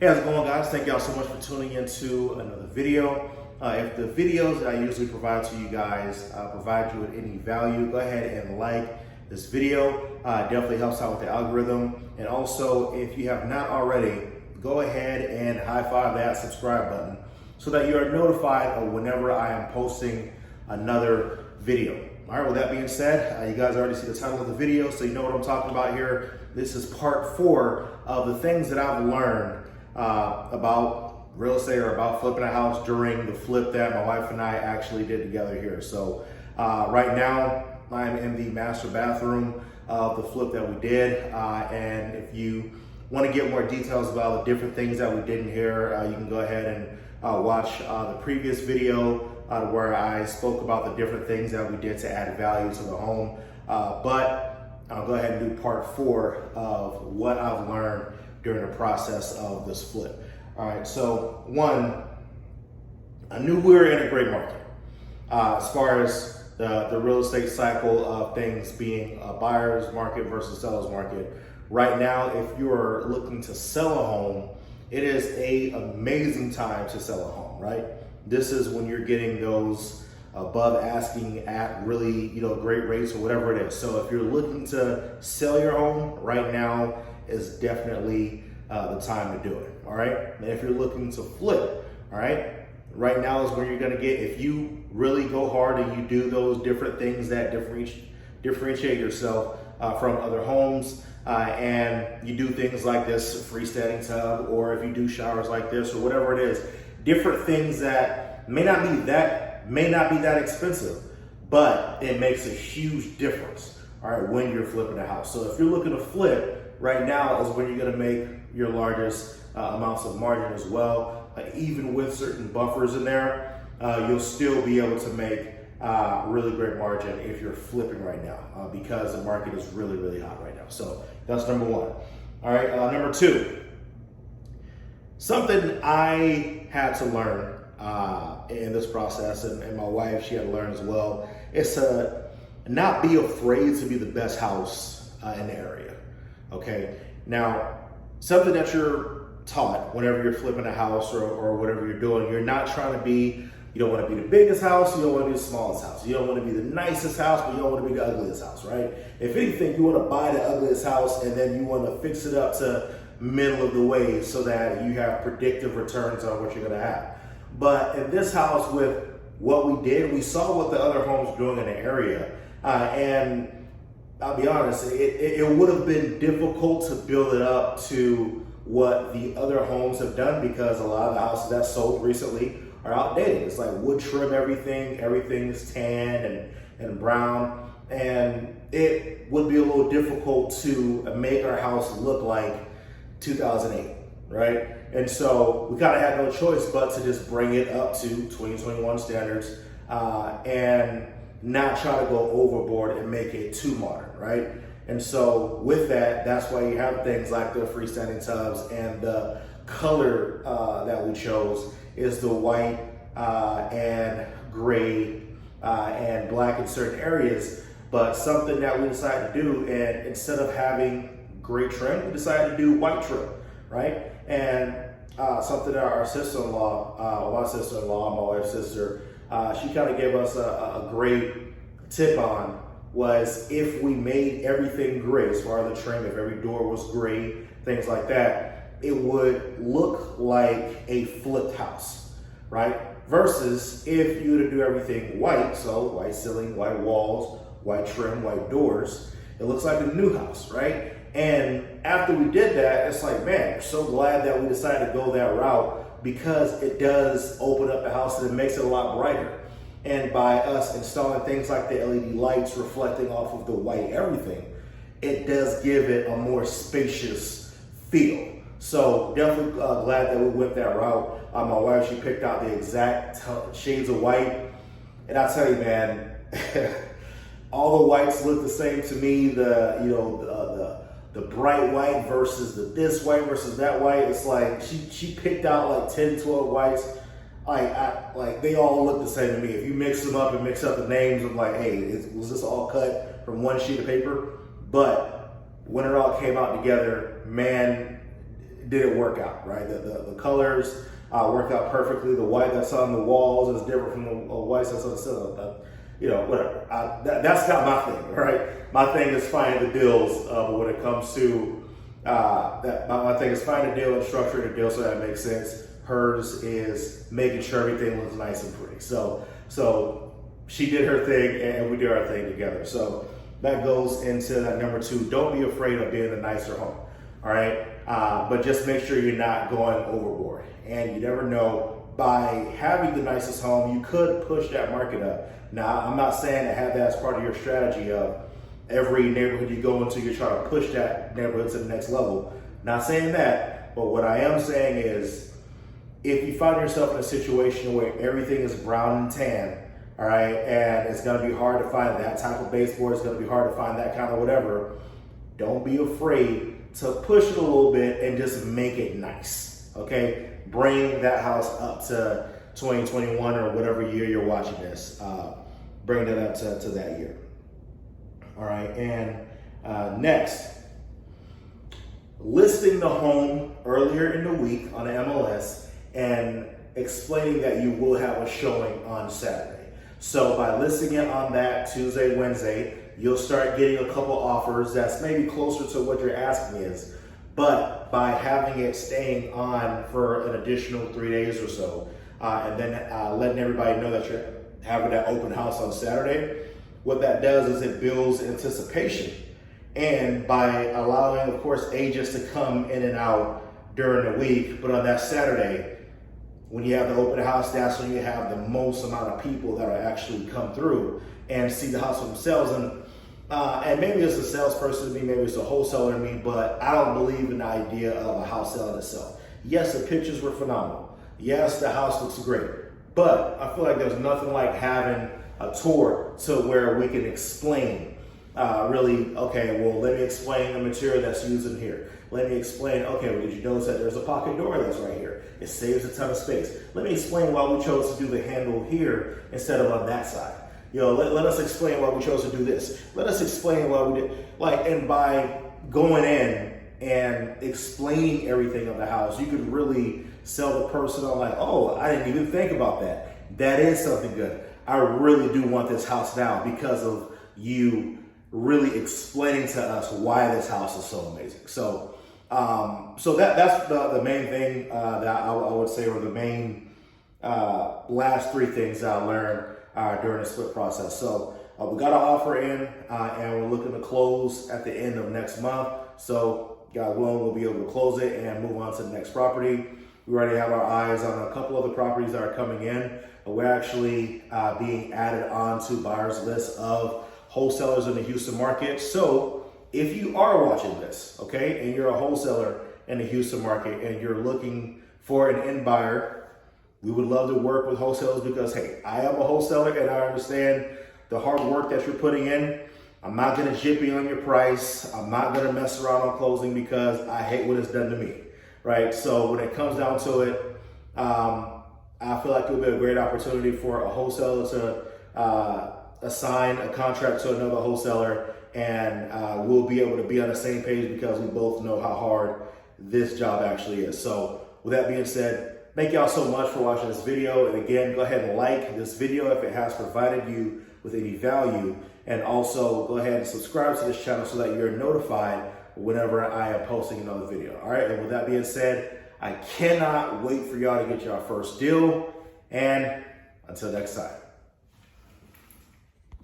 Hey, how's it going, guys? Thank y'all so much for tuning into another video. If the videos that I usually provide to you guys provide you with any value, go ahead and like this video. It definitely helps out with the algorithm. And also, if you have not already, go ahead and high five that subscribe button so that you are notified of whenever I am posting another video. All right, with that being said, you guys already see the title of the video, so you know what I'm talking about here. This is part 4 of the things that I've learned about real estate or about flipping a house during the flip that my wife and I actually did together here. So right now I'm in the master bathroom of the flip that we did. And if you want to get more details about the different things that we did in here, you can go ahead and watch the previous video where I spoke about the different things that we did to add value to the home. But I'll go ahead and do part 4 of what I've learned during the process of this flip. All right, so one, I knew we were in a great market as far as the real estate cycle of things being a buyer's market versus seller's market. Right now, if you're looking to sell a home, it is an amazing time to sell a home, right? This is when you're getting those above asking at really, great rates or whatever it is. So if you're looking to sell your home right now, is definitely the time to do it, all right? And if you're looking to flip, all right, right now is where you're gonna get, if you really go hard and you do those different things that differentiate yourself from other homes, and you do things like this freestanding tub, or if you do showers like this or whatever it is, different things that may not be that expensive, but it makes a huge difference, all right, when you're flipping a house. So if you're looking to flip, right now is when you're going to make your largest amounts of margin as well. Even with certain buffers in there, you'll still be able to make really great margin if you're flipping right now because the market is really, really hot right now. So that's number 1. All right, number 2, something I had to learn in this process, and my wife, she had to learn as well, is to not be afraid to be the best house in the area. Okay, now something that you're taught whenever you're flipping a house or whatever you're doing, you're not trying to be, you don't want to be the biggest house, you don't want to be the smallest house, you don't want to be the nicest house, but you don't want to be the ugliest house, right? If anything, you want to buy the ugliest house and then you want to fix it up to middle of the way so that you have predictive returns on what you're going to have. But in this house, with what we did, we saw what the other homes were doing in the area, and I'll be honest, it would have been difficult to build it up to what the other homes have done because a lot of the houses that sold recently are outdated. It's like wood trim everything's tan and brown, and it would be a little difficult to make our house look like 2008, right? And so we kind of had no choice but to just bring it up to 2021 standards and not try to go overboard and make it too modern, right? And so with that, that's why you have things like the freestanding tubs, and the color that we chose is the white and gray and black in certain areas. But something that we decided to do, and instead of having gray trim, we decided to do white trim, right? And something that our sister-in-law, my sister-in-law, my wife's sister, she kind of gave us a great tip on was if we made everything gray as far as the trim, if every door was gray, things like that, it would look like a flipped house, right? Versus if you were to do everything white, so white ceiling, white walls, white trim, white doors, it looks like a new house, right? And after we did that, it's like, man, we're so glad that we decided to go that route because it does open up the house and it makes it a lot brighter. And by us installing things like the LED lights reflecting off of the white everything, it does give it a more spacious feel. So definitely glad that we went that route. My wife, she picked out the exact shades of white. And I tell you, man, all the whites look the same to me. The bright white versus this white versus that white. It's like she picked out like 10, 12 whites. Like they all look the same to me. If you mix them up and mix up the names, I'm like, hey, was this all cut from one sheet of paper? But when it all came out together, man, did it work out, right? The colors worked out perfectly. The white that's on the walls is different from the white that's on the ceiling. Whatever. That's not my thing, right? My thing is finding the deals, but when it comes to my thing is finding a deal and structuring a deal so that it makes sense. Hers is making sure everything looks nice and pretty. So she did her thing and we did our thing together. So that goes into that number 2. Don't be afraid of being a nicer home. All right. But just make sure you're not going overboard. And you never know, by having the nicest home, you could push that market up. Now, I'm not saying to have that as part of your strategy of every neighborhood you go into, you're trying to push that neighborhood to the next level. Not saying that, but what I am saying is, if you find yourself in a situation where everything is brown and tan, all right, and it's gonna be hard to find that type of baseboard, it's gonna be hard to find that kind of whatever, don't be afraid to push it a little bit and just make it nice, okay? Bring that house up to 2021 or whatever year you're watching this. Bring that up to that year. All right, and next, listing the home earlier in the week on the MLS and explaining that you will have a showing on Saturday. So by listing it on that Tuesday, Wednesday, you'll start getting a couple offers that's maybe closer to what your asking is. But by having it staying on for an additional 3 days or so, and then letting everybody know that you're having that open house on Saturday, what that does is it builds anticipation. And by allowing, of course, agents to come in and out during the week, but on that Saturday, when you have the open house, that's when you have the most amount of people that will actually come through and see the house for themselves. And maybe it's a salesperson to me, maybe it's a wholesaler to me, but I don't believe in the idea of a house selling itself. Yes, the pictures were phenomenal. Yes, the house looks great. But I feel like there's nothing like having a tour to where we can explain really, okay, well, let me explain the material that's used in here. Let me explain, okay, well, did you notice that there's a pocket door that's right here? It saves a ton of space. Let me explain why we chose to do the handle here instead of on that side. Let us explain why we chose to do this. Let us explain why we did, and by going in and explaining everything of the house, you could really sell the person on like, oh, I didn't even think about that. That is something good. I really do want this house now because of you really explaining to us why this house is so amazing. So that's the main thing that I would say, or the main last 3 things that I learned during the split process. So we got an offer in and we're looking to close at the end of next month. So God willing, we'll be able to close it and move on to the next property. We already have our eyes on a couple other properties that are coming in. We're actually being added on to buyers list of wholesalers in the Houston market. So if you are watching this, okay, and you're a wholesaler in the Houston market and you're looking for an end buyer, we would love to work with wholesalers because, hey, I am a wholesaler and I understand the hard work that you're putting in. I'm not going to jip you on your price. I'm not going to mess around on closing because I hate what it's done to me, right? So when it comes down to it, I feel like it would be a great opportunity for a wholesaler to assign a contract to another wholesaler, and we'll be able to be on the same page because we both know how hard this job actually is. So with that being said, thank y'all so much for watching this video. And again, go ahead and like this video if it has provided you with any value. And also go ahead and subscribe to this channel so that you're notified whenever I am posting another video. All right, and with that being said, I cannot wait for y'all to get your first deal. And until next time.